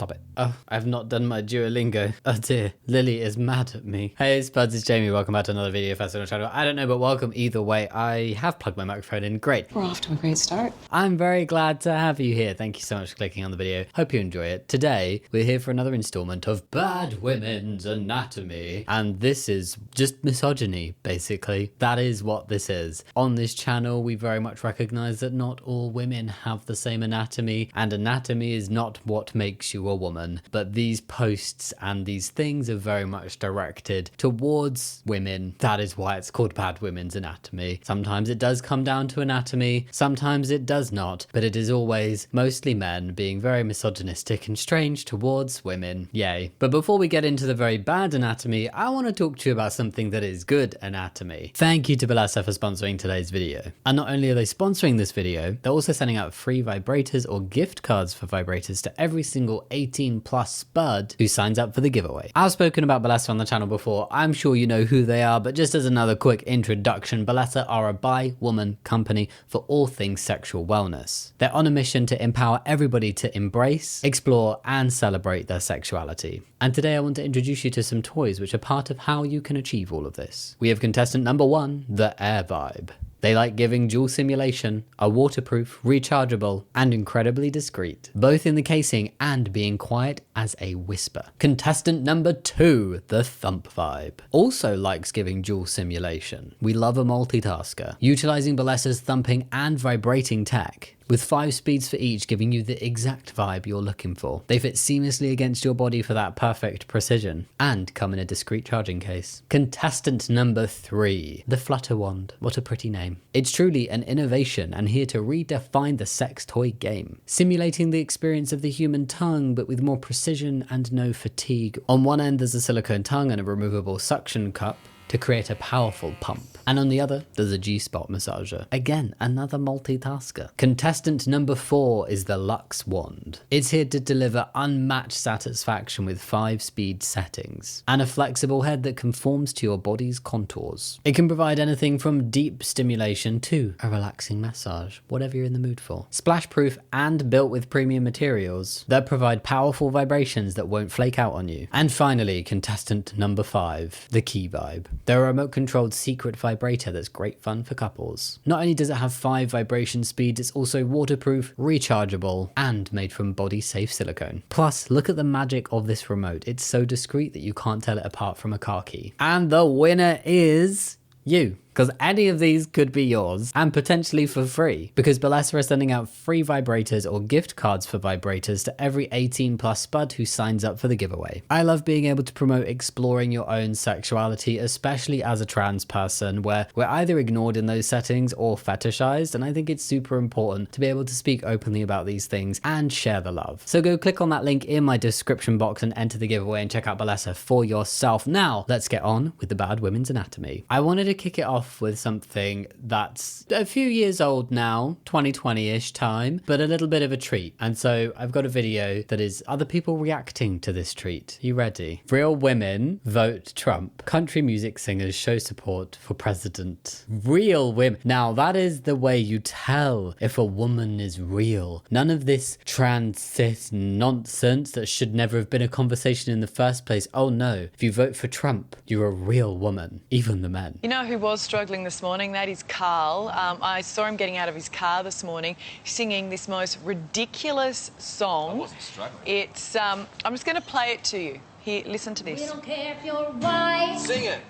stop it. Oh, I've not done my Duolingo. Oh dear, Lily is mad at me. Hey Spuds, it's Jamie. Welcome back to another video first on the channel. I don't know, but welcome either way. I have plugged my microphone in. Great. We're off to a great start. I'm very glad to have you here. Thank you so much for clicking on the video. Hope you enjoy it. Today, we're here for another installment of Bad Women's Anatomy. And this is just misogyny, basically. That is what this is. On this channel, we very much recognize that not all women have the same anatomy, and anatomy is not what makes you a woman. But these posts and these things are very much directed towards women. That is why it's called Bad Women's Anatomy. Sometimes it does come down to anatomy, sometimes it does not, but it is always mostly men being very misogynistic and strange towards women. Yay. But before we get into the very bad anatomy, I want to talk to you about something that is good anatomy. Thank you to Balesa for sponsoring today's video. And not only are they sponsoring this video, they're also sending out free vibrators or gift cards for vibrators to every single 18 plus spud who signs up for the giveaway. I've spoken about Balesa on the channel before. I'm sure you know who they are, but just as another quick introduction, Balesa are a bi-woman company for all things sexual wellness. They're on a mission to empower everybody to embrace, explore, and celebrate their sexuality. And today I want to introduce you to some toys which are part of how you can achieve all of this. We have contestant number 1, the Air Vibe. They like giving dual simulation, are waterproof, rechargeable, and incredibly discreet, both in the casing and being quiet as a whisper. Contestant number 2, the Thump Vibe, also likes giving dual simulation. We love a multitasker, utilizing Balesa's thumping and vibrating tech, with 5 speeds for each, giving you the exact vibe you're looking for. They fit seamlessly against your body for that perfect precision, and come in a discreet charging case. Contestant number 3, the Flutter Wand. What a pretty name. It's truly an innovation and here to redefine the sex toy game, simulating the experience of the human tongue, but with more precision and no fatigue. On one end, there's a silicone tongue and a removable suction cup to create a powerful pump. And on the other, there's a G-spot massager. Again, another multitasker. Contestant number 4 is the Lux Wand. It's here to deliver unmatched satisfaction with 5 speed settings and a flexible head that conforms to your body's contours. It can provide anything from deep stimulation to a relaxing massage, whatever you're in the mood for. Splash-proof and built with premium materials that provide powerful vibrations that won't flake out on you. And finally, contestant number 5, the Key Vibe. They're a remote-controlled secret vibrator that's great fun for couples. Not only does it have 5 vibration speeds, it's also waterproof, rechargeable, and made from body-safe silicone. Plus, look at the magic of this remote. It's so discreet that you can't tell it apart from a car key. And the winner is you. Because any of these could be yours, and potentially for free, because Balesa are sending out free vibrators or gift cards for vibrators to every 18 plus spud who signs up for the giveaway. I love being able to promote exploring your own sexuality, especially as a trans person, where we're either ignored in those settings or fetishized, and I think it's super important to be able to speak openly about these things and share the love. So go click on that link in my description box and enter the giveaway and check out Balesa for yourself. Now, let's get on with the Bad Women's Anatomy. I wanted to kick it off with something that's a few years old now, 2020-ish time, but a little bit of a treat. And so I've got a video that is other people reacting to this treat. You ready? Real women vote Trump. Country music singers show support for president. Real women. Now that is the way you tell if a woman is real. None of this trans cis nonsense that should never have been a conversation in the first place. Oh no, if you vote for Trump, you're a real woman. Even the men. You know who was struggling this morning? That is Carl. I saw him getting out of his car this morning singing this most ridiculous song. I wasn't struggling. It's, I'm just going to play it to you. Here, listen to this. We don't care if you're white. Sing it.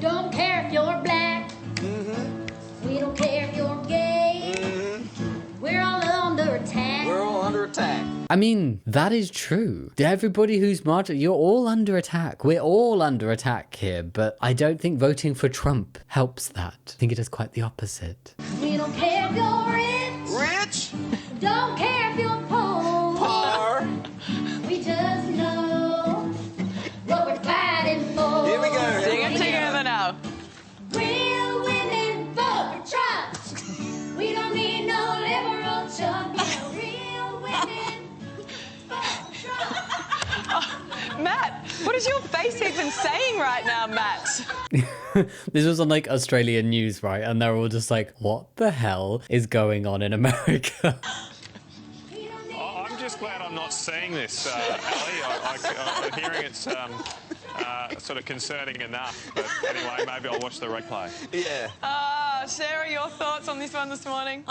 Don't care if you're black. We don't care if you're gay. We're all under attack. We're all under attack. I mean, that is true. Everybody who's marching, you're all under attack. We're all under attack here, but I don't think voting for Trump helps that. I think it does quite the opposite. We don't care if you're rich. Rich. Don't care if you're poor. Poor. We just know what we're fighting for. Here we go. Sing it together now. Real women vote for Trump. We don't need no liberal chump. Yeah, real women vote for Trump. Matt, what is your face even saying right now, Matt? This was on like Australian news, right? And they're all just like, what the hell is going on in America? We don't need I'm just glad I'm not seeing this, Ali. I'm hearing it's sort of concerning enough. But anyway, maybe I'll watch the replay. Yeah. Sarah, your thoughts on this one this morning?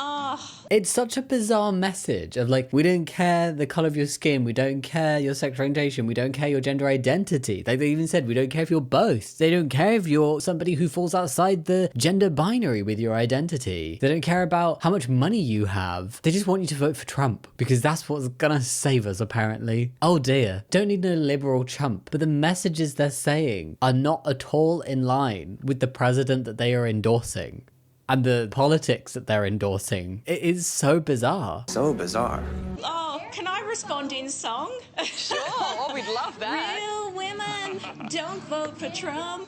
It's such a bizarre message of like, we don't care the color of your skin, we don't care your sexual orientation, we don't care your gender identity. Like they even said, we don't care if you're both. They don't care if you're somebody who falls outside the gender binary with your identity. They don't care about how much money you have. They just want you to vote for Trump because that's what's gonna save us, apparently. Oh dear. Don't need no liberal chump. But the messages they're saying are not at all in line with the president that they are endorsing. And the politics that they're endorsing. It is so bizarre. So bizarre. Oh, can I respond in song? Sure, oh, we'd love that. Real women don't vote for Trump.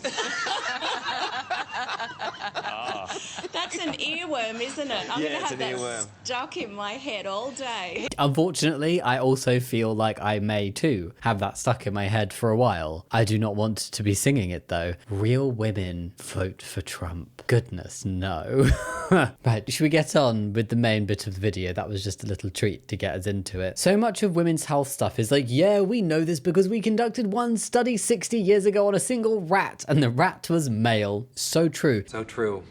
That's an earworm, isn't it? I'm Yeah, gonna it's have an that earworm. stuck in my head all day. Unfortunately, I also feel like I may too have that stuck in my head for a while. I do not want to be singing it though. Real women vote for Trump. Goodness, no. Right, should we get on with the main bit of the video? That was just a little treat to get us into it. So much of women's health stuff is like, yeah, we know this because we conducted one study 60 years ago on a single rat, and the rat was male. So true. So true.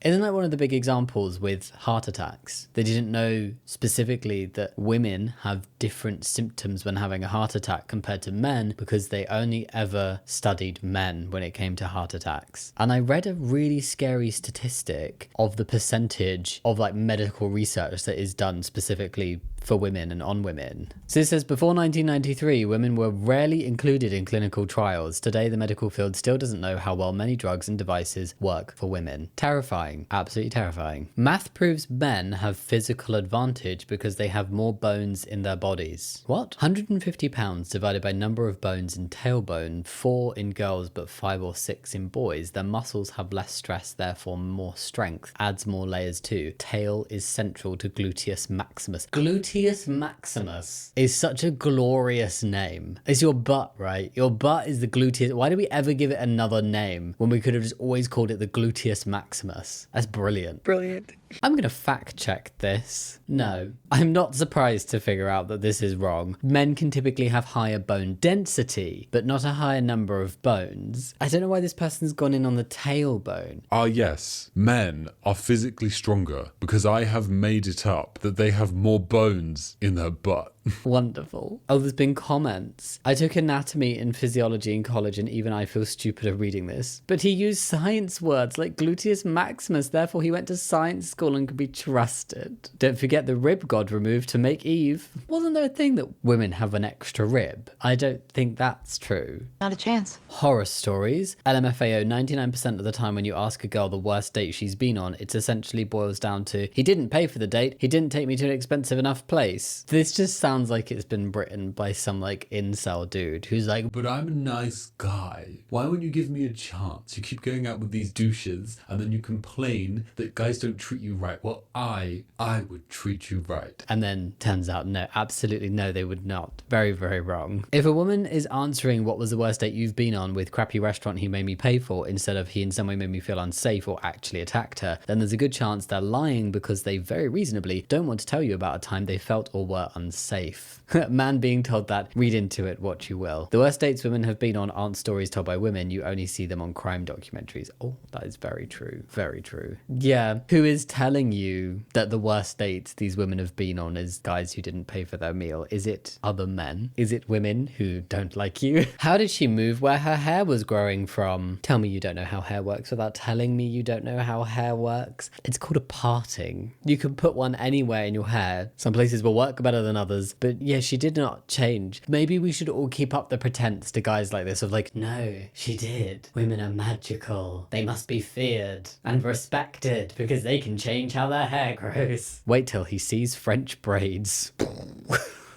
Isn't that one of the big examples with heart attacks? They didn't know specifically that women have different symptoms when having a heart attack compared to men because they only ever studied men when it came to heart attacks. And I read a really scary statistic of the percentage of like medical research that is done specifically for women and on women. So it says before 1993, women were rarely included in clinical trials. Today, the medical field still doesn't know how well many drugs and devices work for women. Terrifying, absolutely terrifying. Math proves men have physical advantage because they have more bones in their bodies. What? 150 pounds divided by number of bones in tailbone, 4 in girls but 5 or 6 in boys. Their muscles have less stress, therefore more strength. Adds more layers too. Tail is central to gluteus maximus. Gluteus maximus is such a glorious name. It's your butt, right? Your butt is the gluteus. Why did we ever give it another name when we could have just always called it the gluteus maximus? That's brilliant. Brilliant. I'm going to fact check this. No, I'm not surprised to figure out that this is wrong. Men can typically have higher bone density, but not a higher number of bones. I don't know why this person's gone in on the tailbone. Yes, men are physically stronger because I have made it up that they have more bones in their butt. Wonderful. Oh, there's been comments. I took anatomy and physiology in college and even I feel stupider reading this. But he used science words like gluteus maximus, therefore he went to science school and could be trusted. Don't forget the rib God removed to make Eve. Wasn't there a thing that women have an extra rib? I don't think that's true. Not a chance. Horror stories. LMFAO, 99% of the time when you ask a girl the worst date she's been on, it essentially boils down to, he didn't pay for the date, he didn't take me to an expensive enough place. This just sounds like it's been written by some like incel dude who's like, But I'm a nice guy. Why won't you give me a chance? You keep going out with these douches and then you complain that guys don't treat you right. Well, I would treat you right. and then turns out no, absolutely no, they would not. Very, very wrong. If a woman is answering what was the worst date you've been on with crappy restaurant he made me pay for instead of he in some way made me feel unsafe or actually attacked her, then there's a good chance they're lying because they very reasonably don't want to tell you about a time they felt or were unsafe. Man being told that, read into it what you will. The worst dates women have been on aren't stories told by women, you only see them on crime documentaries. Oh, that is very true. Very true. Yeah, who is telling you that the worst dates these women have been on is guys who didn't pay for their meal? Is it other men? Is it women who don't like you? How did she move where her hair was growing from? Tell me you don't know how hair works without telling me you don't know how hair works. It's called a parting. You can put one anywhere in your hair. Some places will work better than others, but yeah, she did not change. Maybe we should all keep up the pretense to guys like this of like, no, she did. Women are magical. They must be feared and respected because they can change how their hair grows. Wait till he sees French braids.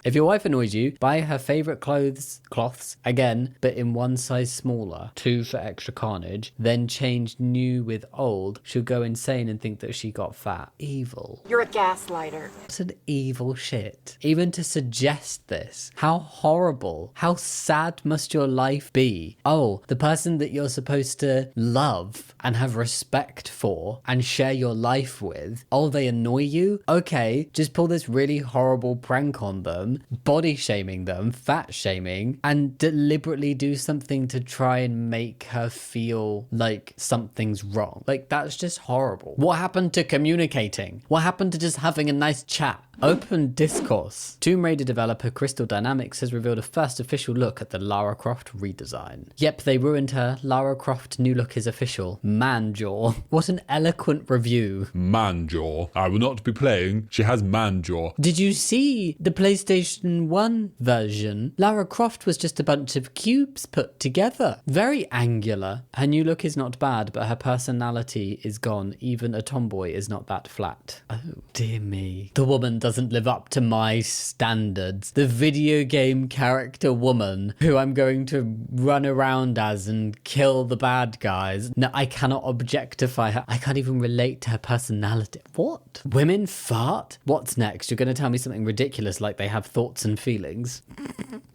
If your wife annoys you, buy her favourite cloths, again, but in one size smaller, 2 for extra carnage, then change new with old. She'll go insane and think that she got fat. Evil. You're a gaslighter. It's an evil shit. Even to suggest this. How horrible. How sad must your life be? Oh, the person that you're supposed to love and have respect for and share your life with, oh, they annoy you? Okay, just pull this really horrible prank on them them, body shaming them, fat shaming, and deliberately do something to try and make her feel like something's wrong. Like, that's just horrible. What happened to communicating? What happened to just having a nice chat? Open discourse. Tomb Raider developer Crystal Dynamics has revealed a first official look at the Lara Croft redesign. Yep, they ruined her. Lara Croft new look is official. Man-jaw. What an eloquent review. Man-jaw. I will not be playing. She has man-jaw. Did you see the PlayStation 1 version? Lara Croft was just a bunch of cubes put together. Very angular. Her new look is not bad, but her personality is gone. Even a tomboy is not that flat. Oh, dear me. The woman doesn't live up to my standards. The video game character woman who I'm going to run around as and kill the bad guys. No, I cannot objectify her. I can't even relate to her personality. What? Women fart? What's next? You're going to tell me something ridiculous like they have thoughts and feelings?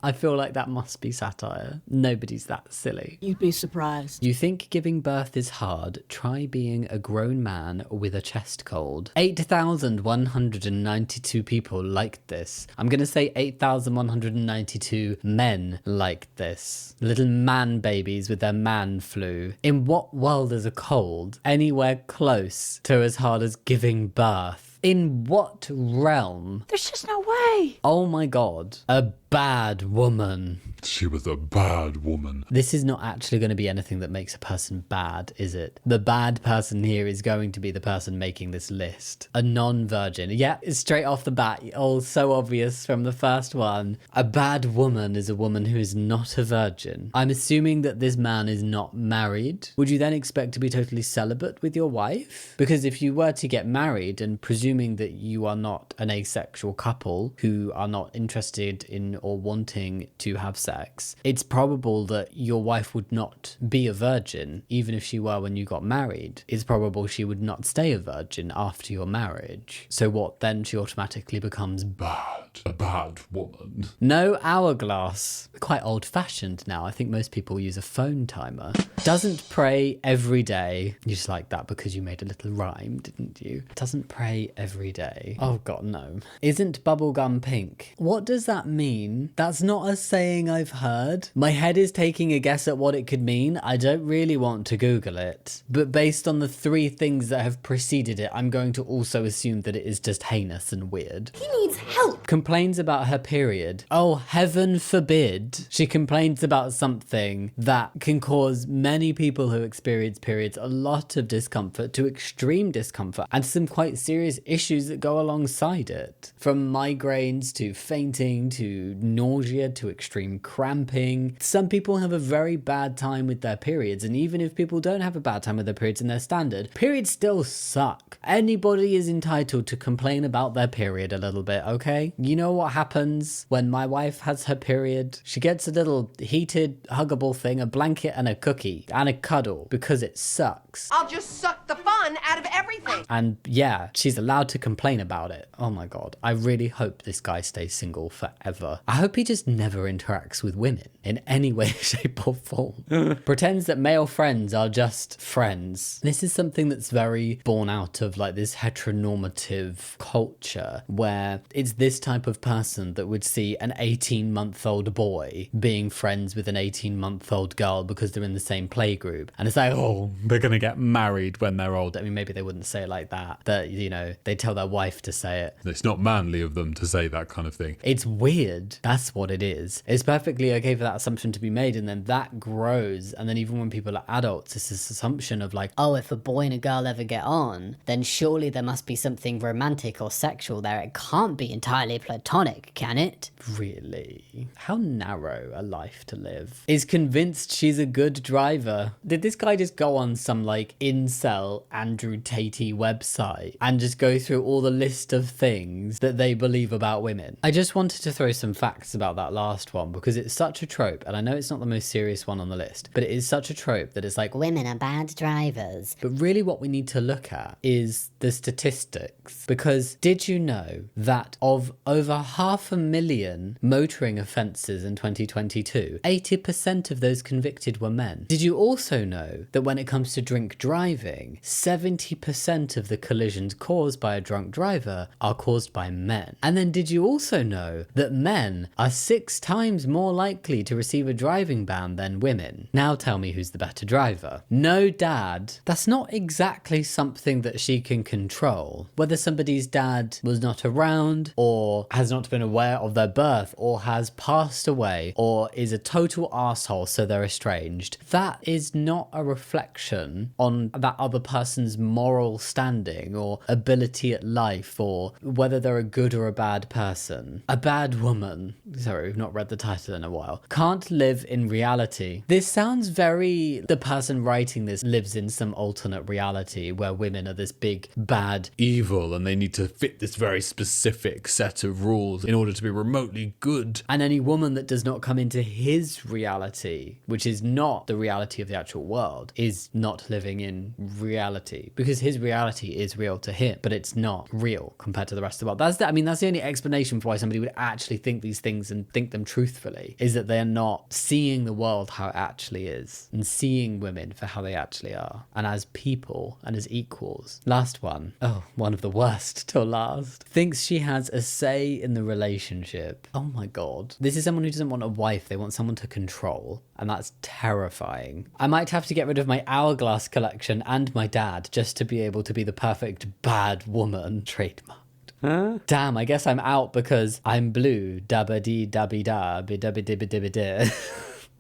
I feel like that must be satire. Nobody's that silly. You'd be surprised. You think giving birth is hard? Try being a grown man with a chest cold. 8,192 people liked this. I'm going to say 8,192 men liked this. Little man babies with their man flu. In what world is a cold anywhere close to as hard as giving birth? In what realm? There's just no way. Oh my god. A bad woman. She was a bad woman. This is not actually going to be anything that makes a person bad, is it? The bad person here is going to be the person making this list. A non-virgin. Yeah, it's straight off the bat. Oh, so obvious from the first one. A bad woman is a woman who is not a virgin. I'm assuming that this man is not married. Would you then expect to be totally celibate with your wife? Because if you were to get married, and presuming that you are not an asexual couple who are not interested in or wanting to have sex, it's probable that your wife would not be a virgin, even if she were when you got married. It's probable she would not stay a virgin after your marriage. So what, then she automatically becomes Bad. A bad woman. no hourglass. Quite old-fashioned now. I think most people use a phone timer. Doesn't pray every day. You just like that because you made a little rhyme, didn't you? Doesn't pray every day. Oh god, no. Isn't bubblegum pink? What does that mean? That's not a saying I've heard. My head is taking a guess at what it could mean. I don't really want to Google it. But based on the 3 things that have preceded it, I'm going to also assume that it is just heinous and weird. He needs help. Complains about her period. Oh, heaven forbid. She complains about something that can cause many people who experience periods a lot of discomfort to extreme discomfort and some quite serious issues that go alongside it. From migraines to fainting to nausea to extreme cramping. Some people have a very bad time with their periods, and even if people don't have a bad time with their periods and they're standard, periods still suck. Anybody is entitled to complain about their period a little bit, okay? You know what happens when my wife has her period? She gets a little heated, huggable thing, a blanket and a cookie and a cuddle because it sucks. I'll just suck the fun out of everything. And yeah, she's allowed to complain about it. Oh my god. I really hope this guy stays single forever. I hope he just never interacts with women in any way, shape or form. Pretends that male friends are just friends. This is something that's very born out of like this heteronormative culture where it's this type of person that would see an 18-month-old boy being friends with an 18-month-old girl because they're in the same playgroup. And it's like, oh, they're going to get married when they're old. I mean, maybe they wouldn't say it like that. That, you know, they tell their wife to say it. It's not manly of them to say that kind of thing. It's weird. That's what it is. It's perfectly okay for that assumption to be made, and then that grows. And then even when people are adults, it's this assumption of like, Oh, if a boy and a girl ever get on, then surely there must be something romantic or sexual there. It can't be entirely platonic, can it? really? How narrow a life to live. Is convinced she's a good driver. Did this guy just go on some like incel Andrew Tatey website and just go through all the list of things that they believe about women? I just wanted to throw some facts about that last one because it's such a trope, and I know it's not the most serious one on the list, but it is such a trope that it's like, Women are bad drivers. but really what we need to look at is the statistics. Because did you know that of over 500,000 motoring offences in 2022, 80% of those convicted were men? Did you also know that when it comes to drink driving, 70% of the collisions caused by a drunk driver are caused by men? And then did you also know that men are 6 times more likely to receive a driving ban than women? Now tell me who's the better driver. No dad. That's not exactly something that she can control. Whether somebody's dad was not around, or has not been aware of their birth, or has passed away, or is a total arsehole so they're estranged, that is not a reflection on that other person's moral standing or ability at life, or whether they're a good or a bad person. A bad woman, sorry, we've not read the title in a while, can't live in reality. This sounds very, the person writing this lives in some alternate reality where women are this big bad Evil, and they need to fit this very specific set of rules in order to be remotely good. and any woman that does not come into his reality, which is not the reality of the actual world, is not living in reality, because his reality is real to him, but it's not real compared to the rest of the world. That's the only explanation for why somebody would actually think these things and think them truthfully, is that they are not seeing the world how it actually is, and seeing women for how they actually are, and as people and as equals. Last one. Oh, one of the worst till last. Thinks she has a say in the relationship. Oh my god. This is someone who doesn't want a wife, they want someone to control. And that's terrifying. I might have to get rid of my hourglass collection and my dad just to be able to be the perfect bad woman. Trademarked. Damn, I guess I'm out because I'm blue. Dabba dee dabby da, be dabby dibby dibby da.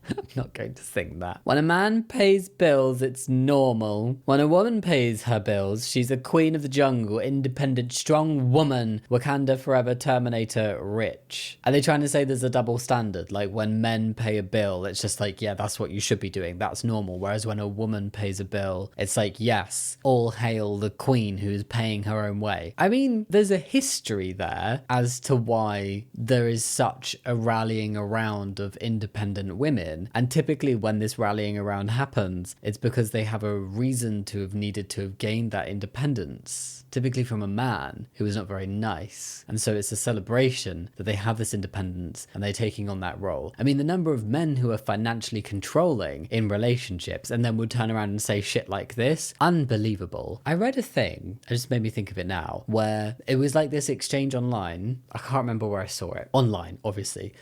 I'm not going to sing that. When a man pays bills, it's normal. When a woman pays her bills, she's a queen of the jungle, independent, strong woman, Wakanda forever, Terminator, rich. Are they trying to say there's a double standard? Like when men pay a bill, it's just like, yeah, that's what you should be doing. That's normal. Whereas when a woman pays a bill, it's like, yes, all hail the queen who's paying her own way. I mean, there's a history there as to why there is such a rallying around of independent women. And typically when this rallying around happens, it's because they have a reason to have needed to have gained that independence, typically from a man who was not very nice. And so it's a celebration that they have this independence and they're taking on that role. I mean, the number of men who are financially controlling in relationships and then would turn around and say shit like this, unbelievable. I read a thing, it just made me think of it now, where it was like this exchange online. I can't remember where I saw it. Online, obviously.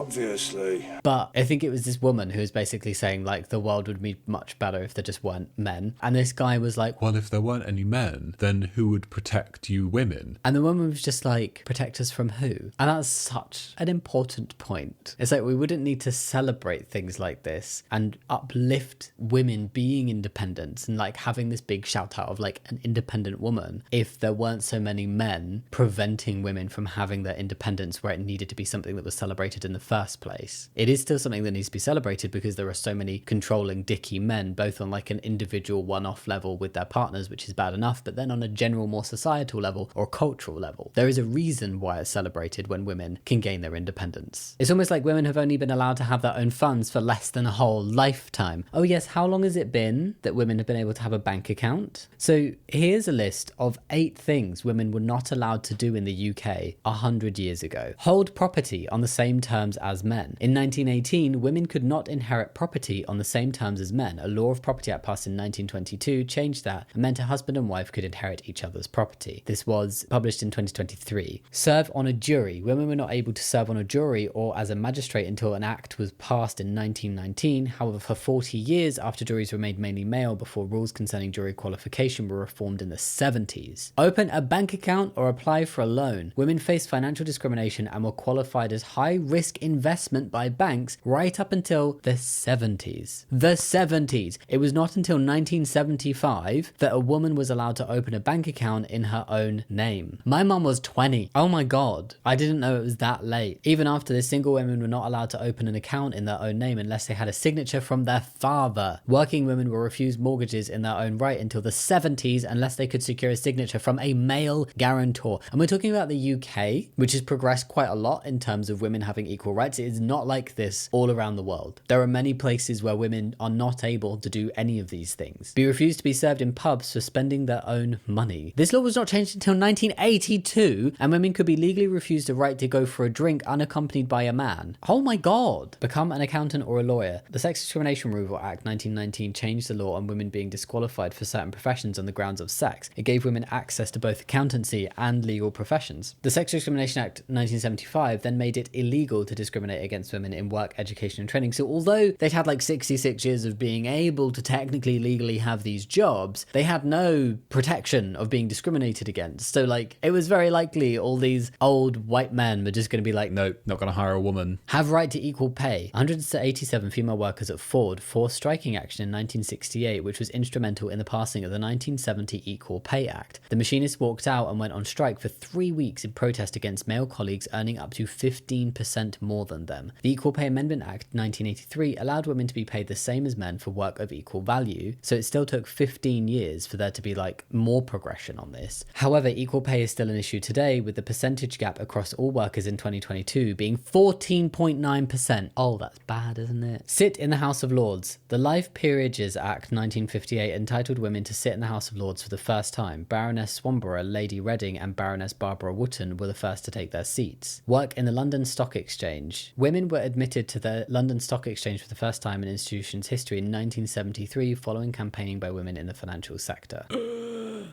But I think it was this woman who was basically saying like the world would be much better if there just weren't men. And this guy was like, Well, if there weren't any men, then who would protect you women? and the woman was just like, protect us from who? And that's such an important point. It's like we wouldn't need to celebrate things like this and uplift women being independent and like having this big shout out of like an independent woman if there weren't so many men preventing women from having their independence where it needed to be something that was celebrated in the first place. It is still something that needs to be celebrated because there are so many controlling dicky men, both on like an individual one-off level with their partners, which is bad enough, but then on a general, more societal level or cultural level, there is a reason why it's celebrated when women can gain their independence. It's almost like women have only been allowed to have their own funds for less than a whole lifetime. Oh yes, how long has it been that women have been able to have a bank account? So here's a list of 8 things women were not allowed to do in the UK 100 years ago. Hold property on the same terms as men. In 1918, women could not inherit property on the same terms as men. A law of Property Act passed in 1922 changed that and meant a husband and wife could inherit each other's property. This was published in 2023. Serve on a jury. Women were not able to serve on a jury or as a magistrate until an act was passed in 1919. However, for 40 years after juries were made mainly male before rules concerning jury qualification were reformed in the 70s. Open a bank account or apply for a loan. Women faced financial discrimination and were qualified as high-risk investment by banks right up until the 70s. The 70s. It was not until 1975 that a woman was allowed to open a bank account in her own name. My mum was 20. Oh my God. I didn't know it was that late. Even after this, single women were not allowed to open an account in their own name unless they had a signature from their father. Working women were refused mortgages in their own right until the 70s unless they could secure a signature from a male guarantor. And we're talking about the UK, which has progressed quite a lot in terms of women having equal rights. It is not like this all around the world. There are many places where women are not able to do any of these things. Be refused to be served in pubs for spending their own money. This law was not changed until 1982, and women could be legally refused the right to go for a drink unaccompanied by a man. Oh my God. Become an accountant or a lawyer. The Sex Discrimination Removal Act 1919 changed the law on women being disqualified for certain professions on the grounds of sex. It gave women access to both accountancy and legal professions. The Sex Discrimination Act 1975 then made it illegal to discriminate against women in work, education and training. So although they'd had like 66 years of being able to technically legally have these jobs, they had no protection of being discriminated against. So like it was very likely all these old white men were just going to be like, nope, not going to hire a woman. Have right to equal pay. 187 female workers at Ford forced striking action in 1968, which was instrumental in the passing of the 1970 Equal Pay Act. The machinists walked out and went on strike for 3 weeks in protest against male colleagues earning up to 15% more than them. The Equal Pay Amendment Act 1983 allowed women to be paid the same as men for work of equal value, so it still took 15 years for there to be like more progression on this. However, equal pay is still an issue today, with the percentage gap across all workers in 2022 being 14.9%. Oh, that's bad, isn't it? Sit in the House of Lords. The Life Peerages Act 1958 entitled women to sit in the House of Lords for the first time. Baroness Swanborough, Lady Reading and Baroness Barbara Wootton were the first to take their seats. Work in the London Stock Exchange. Women were admitted to the London Stock Exchange for the first time in institution's history in 1973 following campaigning by women in the financial sector.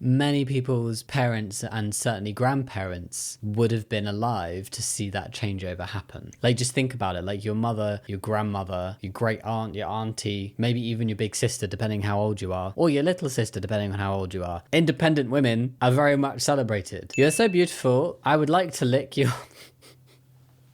Many people's parents and certainly grandparents would have been alive to see that changeover happen. Like, just think about it. Like, your mother, your grandmother, your great aunt, your auntie, maybe even your big sister, depending how old you are, or your little sister, depending on how old you are. Independent women are very much celebrated. You're so beautiful. I would like to lick you.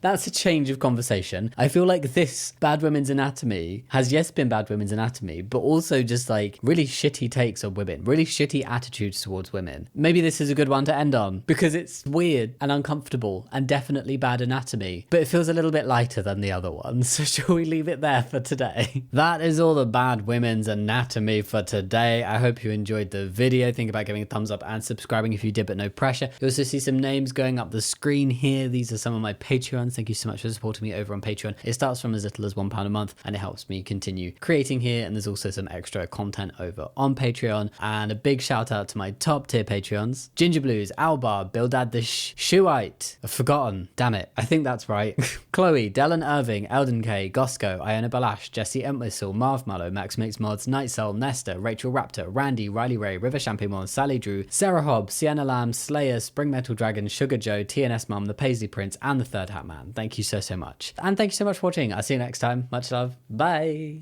That's a change of conversation. I feel like this Bad Women's Anatomy has, yes, been Bad Women's Anatomy, but also just like really shitty takes on women, really shitty attitudes towards women. Maybe this is a good one to end on because it's weird and uncomfortable and definitely bad anatomy, but it feels a little bit lighter than the other ones. So shall we leave it there for today? That is all the Bad Women's Anatomy for today. I hope you enjoyed the video. Think about giving a thumbs up and subscribing if you did, but no pressure. You also see some names going up the screen here. These are some of my Patreons. Thank you so much for supporting me over on Patreon. It starts from as little as £1 a month and it helps me continue creating here, and there's also some extra content over on Patreon. And a big shout out to my top tier Patreons: Ginger Blues, Albar, Bildad the Shoeite, I've forgotten, damn it, I think that's right, Chloe, Dellen Irving, Elden K, Gosco, Iona Balash, Jesse Entwistle, Marv Mallow, Max Mix Mods, Night Soul, Nesta, Rachel Raptor, Randy, Riley Ray, River Champignon, Sally Drew, Sarah Hobbs, Sienna Lamb, Slayer, Spring Metal Dragon, Sugar Joe, TNS Mum, The Paisley Prince, and The Third Hat Man. Thank you so much. And thank you so much for watching. I'll see you next time. Much love. Bye.